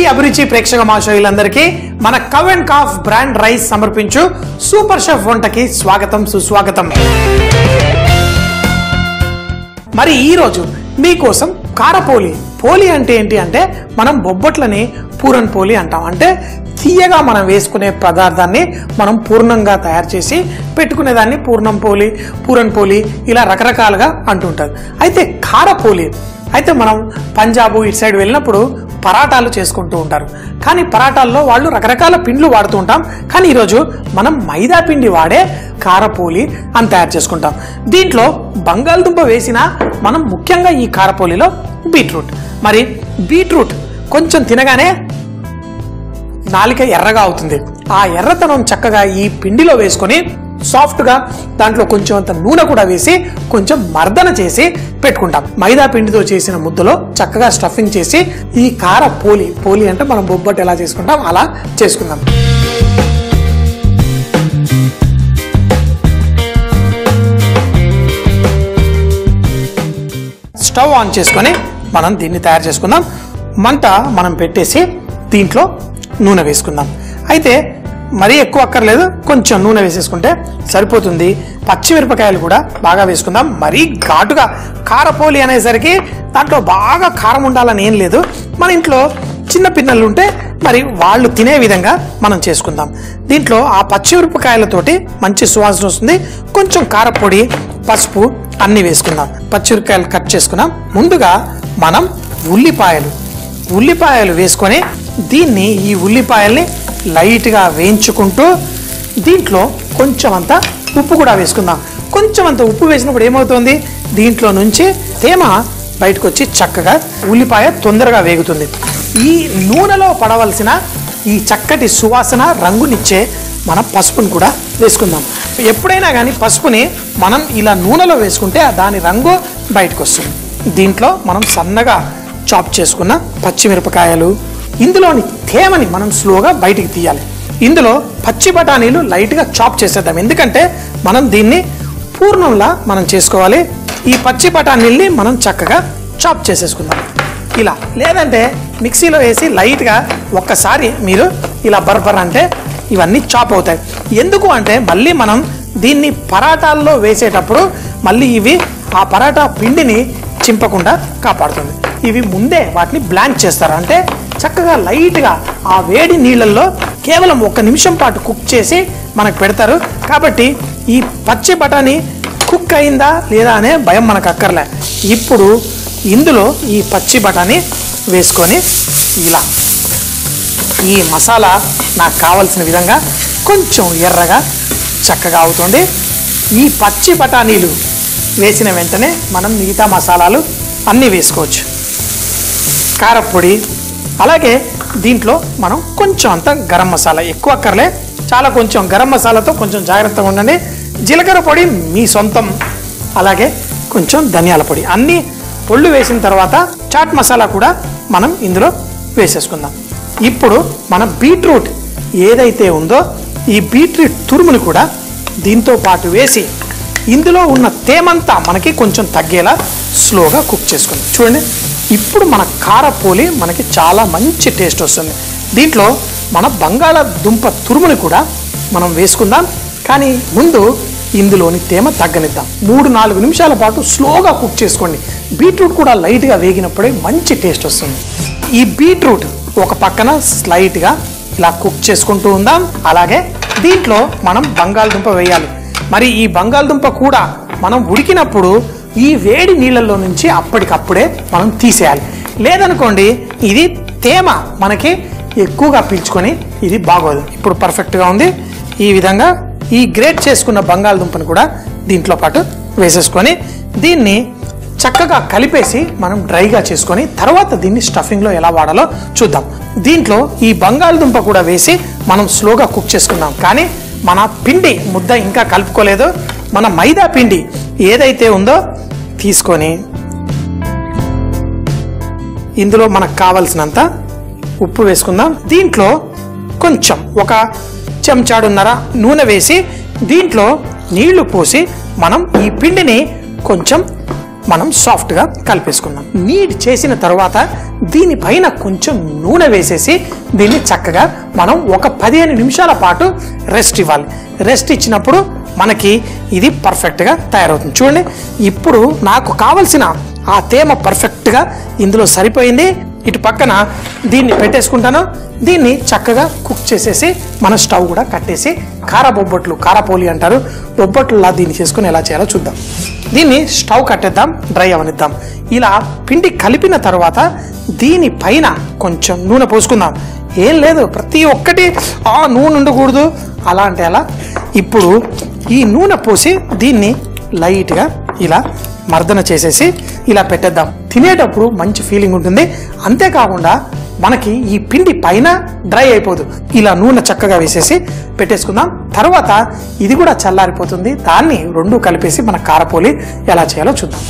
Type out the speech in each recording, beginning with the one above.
అభిరుచి ప్రేక్షక మహాశయులందరికీ మన cow and calf brand rice సమర్పించు సూపర్ షెఫ్ వంటకి స్వాగతం సుస్వాగతం. మరి ఈ రోజు మీకోసం కారపోలి. పోలి అంటే ఏంటి అంటే మనం బొబ్బట్లని పూరన్ పోలి అంటాం. అంటే తీయగా మనం వేసుకునే పదార్థాన్ని మనం పూర్ణంగా తయారు చేసి పెట్టుకునేదాన్ని పూర్ణం పోలి, పూరన్ పోలి ఇలా రకరకాలుగా అంటుంటారు. అయితే కారపోలి అయితే మనం పంజాబ్ ఇటు సైడ్ వెళ్ళినప్పుడు పరాటాలు చేసుకుంటూ ఉంటారు. కానీ పరాటాల్లో వాళ్ళు రకరకాల పిండ్లు వాడుతూ ఉంటాం. కానీ ఈరోజు మనం మైదా పిండి వాడే కారపోలి అని తయారు చేసుకుంటాం. దీంట్లో బంగాళదుంప వేసినా మనం ముఖ్యంగా ఈ కారపోలిలో బీట్రూట్. మరి బీట్రూట్ కొంచెం తినగానే నాలిక ఎర్రగా అవుతుంది. ఆ ఎర్రతనం చక్కగా ఈ పిండిలో వేసుకొని సాఫ్ట్గా దాంట్లో కొంచెం అంత నూనె కూడా వేసి కొంచెం మర్దన చేసి పెట్టుకుంటాం. మైదా పిండితో చేసిన ముద్దలో చక్కగా స్టఫింగ్ చేసి ఈ కార పోలి, పోలి అంటే మనం బొబ్బట్టు ఎలా చేసుకుంటాం అలా చేసుకుందాం. స్టవ్ ఆన్ చేసుకొని మనం దీన్ని తయారు చేసుకుందాం. మంట మనం పెట్టేసి దీంట్లో నూనె వేసుకుందాం. అయితే మరీ ఎక్కువ అక్కర్లేదు, కొంచెం నూనె వేసేసుకుంటే సరిపోతుంది. పచ్చిమిరపకాయలు కూడా బాగా వేసుకుందాం. మరీ ఘాటుగా కారపోలి అనేసరికి దాంట్లో బాగా కారం ఉండాలని ఏం లేదు. మన ఇంట్లో చిన్న పిల్లలు ఉంటే మరి వాళ్ళు తినే విధంగా మనం చేసుకుందాం. దీంట్లో ఆ పచ్చిమిరపకాయలతోటి మంచి సువాసన వస్తుంది. కొంచెం కారపొడి, పసుపు అన్నీ వేసుకుందాం. పచ్చిమిరపకాయలు కట్ చేసుకున్నాం. ముందుగా మనం ఉల్లిపాయలు వేసుకొని ఈ ఉల్లిపాయల్ని లైట్గా వేయించుకుంటూ దీంట్లో కొంచెం అంత ఉప్పు కూడా వేసుకుందాం. కొంచెం అంత ఉప్పు వేసినప్పుడు ఏమవుతుంది, దీంట్లో నుంచి తేమ బయటకు వచ్చి చక్కగా ఉల్లిపాయ తొందరగా వేగుతుంది. ఈ నూనెలో పడవలసిన ఈ చక్కటి సువాసన రంగునిచ్చే మనం పసుపుని కూడా వేసుకుందాం. ఎప్పుడైనా కానీ పసుపుని మనం ఇలా నూనెలో వేసుకుంటే దాని రంగు బయటకు వస్తుంది. దీంట్లో మనం సన్నగా చాప్ చేసుకున్న పచ్చిమిరపకాయలు, ఇందులోని తేమని మనం స్లోగా బయటికి తీయాలి. ఇందులో పచ్చి బఠానీలు లైట్గా చాప్ చేసేద్దాం. ఎందుకంటే మనం దీన్ని పూర్ణంలా మనం చేసుకోవాలి. ఈ పచ్చి బఠానీల్ని మనం చక్కగా చాప్ చేసేసుకుందాం. ఇలా లేదంటే మిక్సీలో వేసి లైట్గా ఒక్కసారి మీరు ఇలా బర్బర్ అంటే ఇవన్నీ చాప్ అవుతాయి. ఎందుకు అంటే మళ్ళీ మనం దీన్ని పరాటాల్లో వేసేటప్పుడు మళ్ళీ ఇవి ఆ పరాటా పిండిని చింపకుండా కాపాడుతుంది. ఇవి ముందే వాటిని బ్లాంక్ చేస్తారు. అంటే చక్కగా లైట్గా ఆ వేడి నీళ్ళల్లో కేవలం 1 నిమిషం పాటు కుక్ చేసి మనకు పెడతారు. కాబట్టి ఈ పచ్చి బఠానీ కుక్ అయిందా లేదా అనే భయం మనకు అక్కర్లే. ఇప్పుడు ఇందులో ఈ పచ్చి బఠానీ వేసుకొని ఇలా ఈ మసాలా నాకు కావలసిన విధంగా కొంచెం ఎర్రగా చక్కగా అవుతుంది. ఈ పచ్చి బఠానీలు వేసిన వెంటనే మనం మిగతా మసాలాలు అన్నీ వేసుకోవచ్చు. కారపొడి, అలాగే దీంట్లో మనం కొంచెం అంత గరం మసాలా, ఎక్కువ అక్కర్లే, చాలా కొంచెం గరం మసాలాతో కొంచెం జాగ్రత్తగా ఉండండి. జీలకర్ర పొడి మీ సొంతం, అలాగే కొంచెం ధనియాల పొడి, అన్నీ పొళ్ళు వేసిన తర్వాత చాట్ మసాలా కూడా మనం ఇందులో వేసేసుకుందాం. ఇప్పుడు మన బీట్రూట్ ఏదైతే ఉందో ఈ బీట్రూట్ తురుముని కూడా దీంతో పాటు వేసి ఇందులో ఉన్న తేమంతా మనకి కొంచెం తగ్గేలా స్లోగా కుక్ చేసుకుందాం. చూడండి, ఇప్పుడు మన కారపోలి మనకి చాలా మంచి టేస్ట్ వస్తుంది. దీంట్లో మన బంగాళదుంప తురుముని కూడా మనం వేసుకుందాం. కానీ ముందు ఇందులోని తేమ తగ్గనిద్దాం. 3-4 నిమిషాల పాటు స్లోగా కుక్ చేసుకోండి. బీట్రూట్ కూడా లైట్గా వేగినప్పుడే మంచి టేస్ట్ వస్తుంది. ఈ బీట్రూట్ ఒక పక్కన స్లైట్గా ఇలా కుక్ చేసుకుంటూ ఉందాం. అలాగే దీంట్లో మనం బంగాళదుంప వేయాలి. మరి ఈ బంగాళదుంప కూడా మనం ఉడికినప్పుడు ఈ వేడి నీళ్ళల్లో నుంచి అప్పటికప్పుడే మనం తీసేయాలి. లేదనుకోండి ఇది తేమ మనకి ఎక్కువగా పీల్చుకొని ఇది బాగోదు. ఇప్పుడు పర్ఫెక్ట్గా ఉంది. ఈ విధంగా ఈ గ్రేట్ చేసుకున్న బంగాళదుంపను కూడా దీంట్లో పాటు వేసేసుకొని దీన్ని చక్కగా కలిపేసి మనం డ్రైగా చేసుకొని తర్వాత దీన్ని స్టఫింగ్లో ఎలా వాడాలో చూద్దాం. దీంట్లో ఈ బంగాళదుంప కూడా వేసి మనం స్లోగా కుక్ చేసుకుందాం. కానీ మన పిండి ముద్ద ఇంకా కలుపుకోలేదు. మన మైదా పిండి ఏదైతే ఉందో తీసుకొని ఇందులో మనకు కావలసినంత ఉప్పు వేసుకుందాం. దీంట్లో కొంచెం 1 చెంచాడున్నర నూనె వేసి దీంట్లో నీళ్లు పోసి మనం ఈ పిండిని కొంచెం మనం సాఫ్ట్గా కలిపేసుకుందాం. నీట్ చేసిన తర్వాత దీనిపైన కొంచెం నూనె వేసేసి దీన్ని చక్కగా మనం ఒక 15 నిమిషాల పాటు రెస్ట్ ఇవ్వాలి. రెస్ట్ ఇచ్చినప్పుడు మనకి ఇది పర్ఫెక్ట్గా తయారవుతుంది. చూడండి, ఇప్పుడు నాకు కావలసిన ఆ తేమ పర్ఫెక్ట్గా ఇందులో సరిపోయింది. ఇటు పక్కన దీన్ని పెట్టేసుకుంటాను. దీన్ని చక్కగా కుక్ చేసేసి మన స్టవ్ కూడా కట్టేసి బొబ్బట్లు, కారపోలి అంటారు, బొబ్బట్లులా దీన్ని చేసుకుని ఎలా చేయాలో చూద్దాం. దీన్ని స్టవ్ కట్టేద్దాం, డ్రై అవనిద్దాం. ఇలా పిండి కలిపిన తర్వాత దీనిపైన కొంచెం నూనె పోసుకుందాం. ఏం లేదు, ప్రతి ఒక్కటి నూనె ఉండకూడదు అలా అంటే అలా. ఇప్పుడు ఈ నూనె పోసి దీన్ని లైట్గా ఇలా మర్దన చేసేసి ఇలా పెట్టేద్దాం. తినేటప్పుడు మంచి ఫీలింగ్ ఉంటుంది. అంతేకాకుండా మనకి ఈ పిండి పైన డ్రై అయిపోదు. ఇలా నూనె చక్కగా వేసేసి పెట్టేసుకుందాం. తర్వాత ఇది కూడా చల్లారిపోతుంది. దాన్ని రెండు కలిపేసి మన కారపోలి ఎలా చేయాలో చూద్దాం.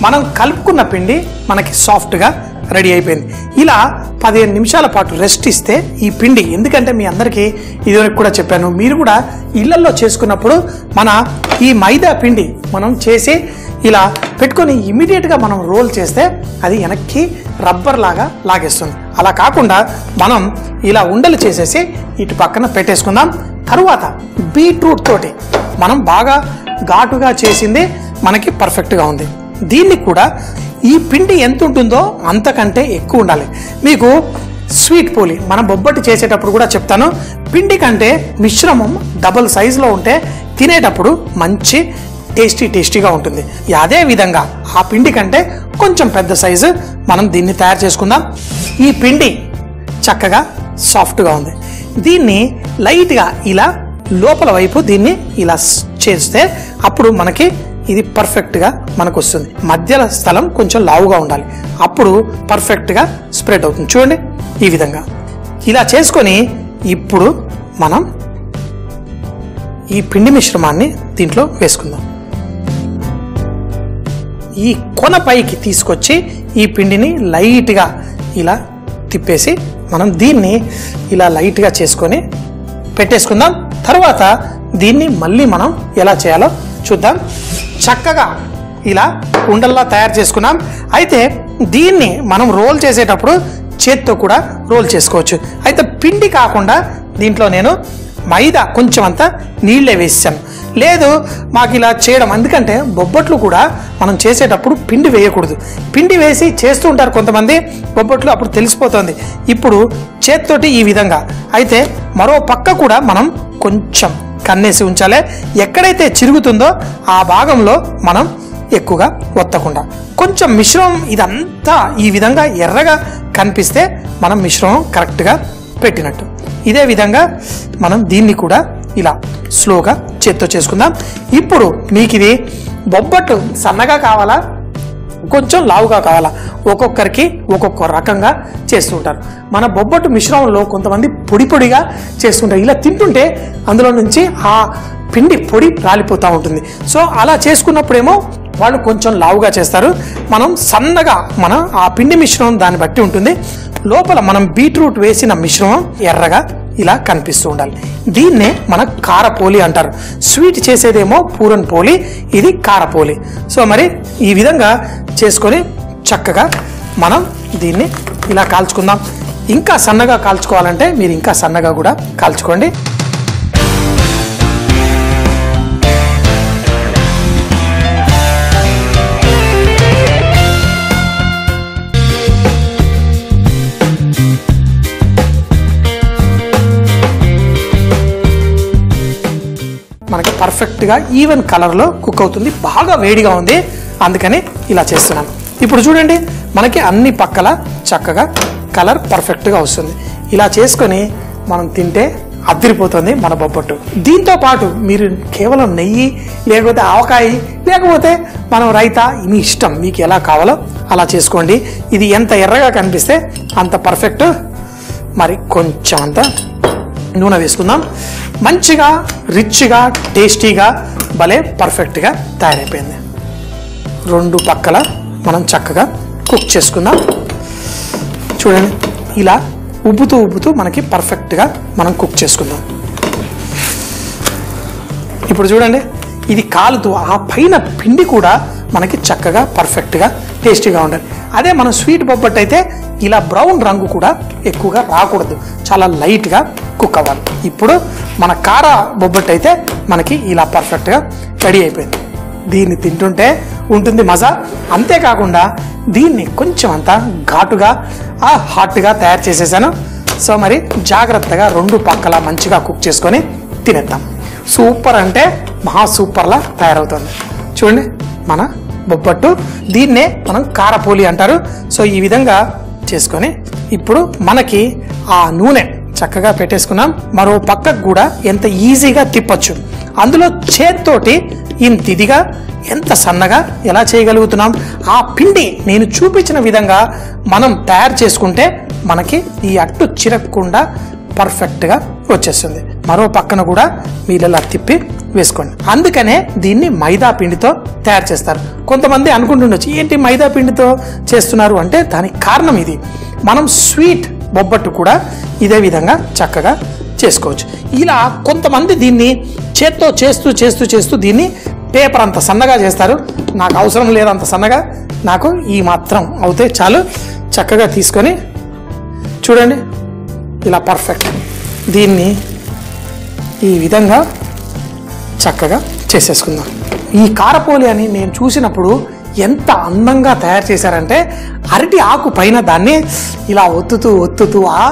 మనం కలుపుకున్న పిండి మనకి సాఫ్ట్గా రెడీ అయిపోయింది. ఇలా 15 నిమిషాల పాటు రెస్ట్ ఇస్తే ఈ పిండి, ఎందుకంటే మీ అందరికీ ఇదివరకు కూడా చెప్పాను, మీరు కూడా ఇళ్లలో చేసుకున్నప్పుడు మన ఈ మైదా పిండి మనం చేసి ఇలా పెట్టుకొని ఇమీడియట్గా మనం రోల్ చేస్తే అది వెనక్కి రబ్బర్ లాగా లాగేస్తుంది. అలా కాకుండా మనం ఇలా ఉండలు చేసేసి ఇటు పక్కన పెట్టేసుకుందాం. తరువాత బీట్రూట్ తోటి మనం బాగా ఘాటుగా చేసింది మనకి పర్ఫెక్ట్గా ఉంది. దీన్ని కూడా ఈ పిండి ఎంత ఉంటుందో అంతకంటే ఎక్కువ ఉండాలి. మీకు స్వీట్ పోలి మన బొబ్బట్టు చేసేటప్పుడు కూడా చెప్తాను, పిండి కంటే మిశ్రమం డబుల్ సైజులో ఉంటే తినేటప్పుడు మంచి టేస్టీగా ఉంటుంది. అదే విధంగా ఆ పిండి కంటే కొంచెం పెద్ద సైజు మనం దీన్ని తయారు చేసుకుందాం. ఈ పిండి చక్కగా సాఫ్ట్గా ఉంది. దీన్ని లైట్గా ఇలా లోపల వైపు దీన్ని ఇలా చేస్తే అప్పుడు మనకి ఇది పర్ఫెక్ట్గా మనకు వస్తుంది. మధ్యలో స్థలం కొంచెం లావుగా ఉండాలి, అప్పుడు పర్ఫెక్ట్గా స్ప్రెడ్ అవుతుంది. చూడండి, ఈ విధంగా ఇలా చేసుకొని ఇప్పుడు మనం ఈ పిండి మిశ్రమాన్ని దీంట్లో వేసుకుందాం. ఈ కొన పైకి తీసుకొచ్చి ఈ పిండిని లైట్గా ఇలా తిప్పేసి మనం దీన్ని ఇలా లైట్గా చేసుకొని పెట్టేసుకుందాం. తర్వాత దీన్ని మళ్ళీ మనం ఎలా చేయాలో చూద్దాం. చక్కగా ఇలా ఉండల్లా తయారు చేసుకున్నాం. అయితే దీన్ని మనం రోల్ చేసేటప్పుడు చేత్తో కూడా రోల్ చేసుకోవచ్చు. అయితే పిండి కాకుండా దీంట్లో నేను మైదా కొంచెం అంతా నీళ్ళే వేసాను. లేదు మాకు ఇలా చేయడం, ఎందుకంటే బొబ్బట్లు కూడా మనం చేసేటప్పుడు పిండి వేయకూడదు. పిండి వేసి చేస్తూ ఉంటారు కొంతమంది బొబ్బట్లు, అప్పుడు తెలిసిపోతుంది. ఇప్పుడు చేత్తోటి ఈ విధంగా. అయితే మరో పక్క కూడా మనం కొంచెం కన్నేసి ఉంచాలి. ఎక్కడైతే చిరుగుతుందో ఆ భాగంలో మనం ఎక్కువగా ఒత్తకుండా కొంచెం మిశ్రమం ఇదంతా ఈ విధంగా ఎర్రగా కనిపిస్తే మనం మిశ్రమం కరెక్ట్గా పెట్టినట్టు. ఇదే విధంగా మనం దీన్ని కూడా ఇలా స్లోగా చేత్తో చేసుకుందాం. ఇప్పుడు మీకు ఇది బొబ్బట్టు సన్నగా కావాలా కొంచెం లావుగా కావాలా, ఒక్కొక్కరికి ఒక్కొక్క రకంగా చేస్తుంటారు. మన బొబ్బట్టు మిశ్రమంలో కొంతమంది పొడి పొడిగా చేస్తుంటారు. ఇలా తింటుంటే అందులో నుంచి ఆ పిండి పొడి రాలిపోతూ ఉంటుంది. సో అలా చేసుకున్నప్పుడేమో వాళ్ళు కొంచెం లావుగా చేస్తారు. మనం సన్నగా మనం ఆ పిండి మిశ్రమం దాన్ని బట్టి ఉంటుంది. లోపల మనం బీట్రూట్ వేసిన మిశ్రమం ఎర్రగా ఇలా కనిపిస్తూ ఉండాలి. దీన్నే మన కారపోలి అంటారు. స్వీట్ చేసేదేమో పూరన్ పోలి, ఇది కారపోలి. సో మరి ఈ విధంగా చేసుకొని చక్కగా మనం దీన్ని ఇలా కాల్చుకుందాం. ఇంకా సన్నగా కాల్చుకోవాలంటే మీరు ఇంకా సన్నగా కూడా కాల్చుకోండి. మనకి పర్ఫెక్ట్గా ఈవెన్ కలర్లో కుక్ అవుతుంది. బాగా వేడిగా ఉంది, అందుకని ఇలా చేస్తున్నాను. ఇప్పుడు చూడండి, మనకి అన్ని పక్కల చక్కగా కలర్ పర్ఫెక్ట్గా వస్తుంది. ఇలా చేసుకొని మనం తింటే అదిరిపోతుంది మన బొబ్బట్టు. దీంతో పాటు మీరు కేవలం నెయ్యి, లేకపోతే ఆవకాయ, లేకపోతే మనం రైతా, మీ ఇష్టం, మీకు ఎలా కావాలో అలా చేసుకోండి. ఇది ఎంత ఎర్రగా కనిపిస్తే అంత పర్ఫెక్ట్. మరి కొంచెం అంత నూనె వేసుకుందాం. మంచిగా రిచ్గా టేస్టీగా భలే పర్ఫెక్ట్గా తయారైపోయింది. రెండు పక్కల మనం చక్కగా కుక్ చేసుకుందాం. చూడండి, ఇలా ఉబ్బుతూ మనకి పర్ఫెక్ట్గా మనం కుక్ చేసుకుందాం. ఇప్పుడు చూడండి, ఇది కాలుతూ ఆ పైన పిండి కూడా మనకి చక్కగా పర్ఫెక్ట్గా టేస్టీగా ఉండాలి. అదే మనం స్వీట్ బొబ్బట్టు అయితే ఇలా బ్రౌన్ రంగు కూడా ఎక్కువగా రాకూడదు, చాలా లైట్గా కుక్ అవ్వాలి. ఇప్పుడు మన కార బొబ్బట్టు అయితే మనకి ఇలా పర్ఫెక్ట్గా రెడీ అయిపోయింది. దీన్ని తింటుంటే ఉంటుంది మజా. అంతేకాకుండా దీన్ని కొంచెం అంతా ఘాటుగా హాట్గా తయారు చేసేసాను. సో మరి జాగ్రత్తగా 2 పక్కల మంచిగా కుక్ చేసుకొని తినేద్దాం. సూపర్ అంటే మహా సూపర్లా తయారవుతుంది. చూడండి మన బొబ్బట్టు, దీన్నే మనం కారపోలి అంటారు. సో ఈ విధంగా చేసుకొని ఇప్పుడు మనకి ఆ నూనె చక్కగా పెట్టేసుకున్నాం. మరో పక్కకు కూడా ఎంత ఈజీగా తిప్పచ్చు. అందులో చేత్తోటి ఇంత ఇదిగా ఎంత సన్నగా ఎలా చేయగలుగుతున్నాం. ఆ పిండి నేను చూపించిన విధంగా మనం తయారు చేసుకుంటే మనకి ఈ అట్టు చిరగకుండా పర్ఫెక్ట్గా వచ్చేస్తుంది. మరో పక్కన కూడా మీరు ఇలా తిప్పి వేసుకోండి. అందుకనే దీన్ని మైదా పిండితో తయారు చేస్తారు. కొంతమంది అనుకుంటుండొచ్చు ఏంటి మైదా పిండితో చేస్తున్నారు అంటే దానికి కారణం ఇది. మనం స్వీట్ బొబ్బట్టు కూడా ఇదే విధంగా చక్కగా చేసుకోవచ్చు. ఇలా కొంతమంది దీన్ని చేత్తో చేస్తూ చేస్తూ చేస్తూ దీన్ని పేపర్ అంత సన్నగా చేస్తారు. నాకు అవసరం లేదు అంత సన్నగా, నాకు ఈ మాత్రం అవుతే చాలు. చక్కగా తీసుకొని చూడండి ఇలా పర్ఫెక్ట్ దీన్ని ఈ విధంగా చక్కగా చేసేసుకుందాం. ఈ కారపోలి అని నేను చూసినప్పుడు ఎంత అందంగా తయారు చేశారంటే అరటి ఆకు పైన దాన్ని ఇలా ఒత్తుతూ ఆ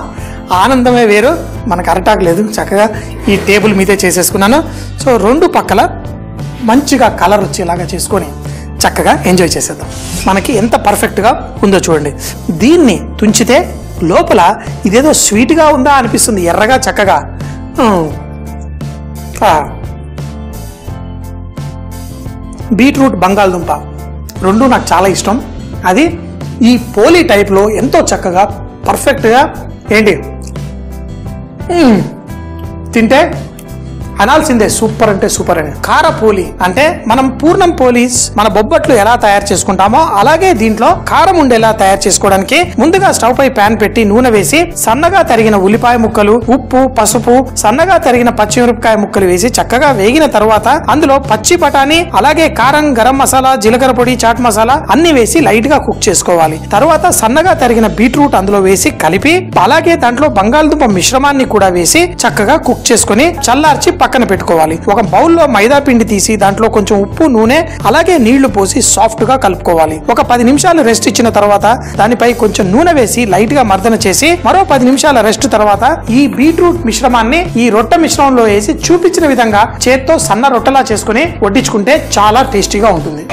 ఆనందమే వేరు. మనకు అరటాకు లేదు, చక్కగా ఈ టేబుల్ మీదే చేసేసుకున్నాను. సో 2 పక్కల మంచిగా కలర్ వచ్చేలాగా చేసుకొని చక్కగా ఎంజాయ్ చేసేద్దాం. మనకి ఎంత పర్ఫెక్ట్గా ఉందో చూడండి. దీన్ని తుంచితే లోపల ఇదేదో స్వీట్గా ఉందా అనిపిస్తుంది, ఎర్రగా చక్కగా. బీట్రూట్ బంగాళదుంప 2 నాకు చాలా ఇష్టం. అది ఈ పోలీ టైప్లో ఎంతో చక్కగా పర్ఫెక్ట్గా ఏంటి తింటే అనాల్సిందే సూపర్ అంటే సూపర్ అని. కారపోలి అంటే మనం పూర్ణం పోలీస్ మన బొబ్బట్లు ఎలా తయారు చేసుకుంటామో అలాగే దీంట్లో కారం ఉండేలా తయారు చేసుకోవడానికి ముందుగా స్టవ్ పై ప్యాన్ పెట్టి నూనె వేసి సన్నగా తరిగిన ఉల్లిపాయ ముక్కలు, ఉప్పు, పసుపు, సన్నగా తరిగిన పచ్చిమిరపకాయ ముక్కలు వేసి చక్కగా వేగిన తర్వాత అందులో పచ్చి బఠానీ అలాగే కారం, గరం మసాలా, జీలకర్ర పొడి, చాట్ మసాలా అన్ని వేసి లైట్ గా కుక్ చేసుకోవాలి. తర్వాత సన్నగా తరిగిన బీట్రూట్ అందులో వేసి కలిపి అలాగే దాంట్లో బంగాళదుంప మిశ్రమాన్ని కూడా వేసి చక్కగా కుక్ చేసుకుని చల్లార్చి పక్కన పెట్టుకోవాలి. ఒక బౌల్లో మైదా పిండి తీసి దాంట్లో కొంచెం ఉప్పు, నూనె అలాగే నీళ్లు పోసి సాఫ్ట్ గా కలుపుకోవాలి. ఒక 10 నిమిషాలు రెస్ట్ ఇచ్చిన తర్వాత దానిపై కొంచెం నూనె వేసి లైట్ గా మర్దన చేసి మరో 10 నిమిషాల రెస్ట్ తర్వాత ఈ బీట్రూట్ మిశ్రమాన్ని ఈ రొట్టె మిశ్రమంలో వేసి చూపించిన విధంగా చేత్తో సన్న రొట్టెలా చేసుకుని వడ్డించుకుంటే చాలా టేస్టీగా ఉంటుంది.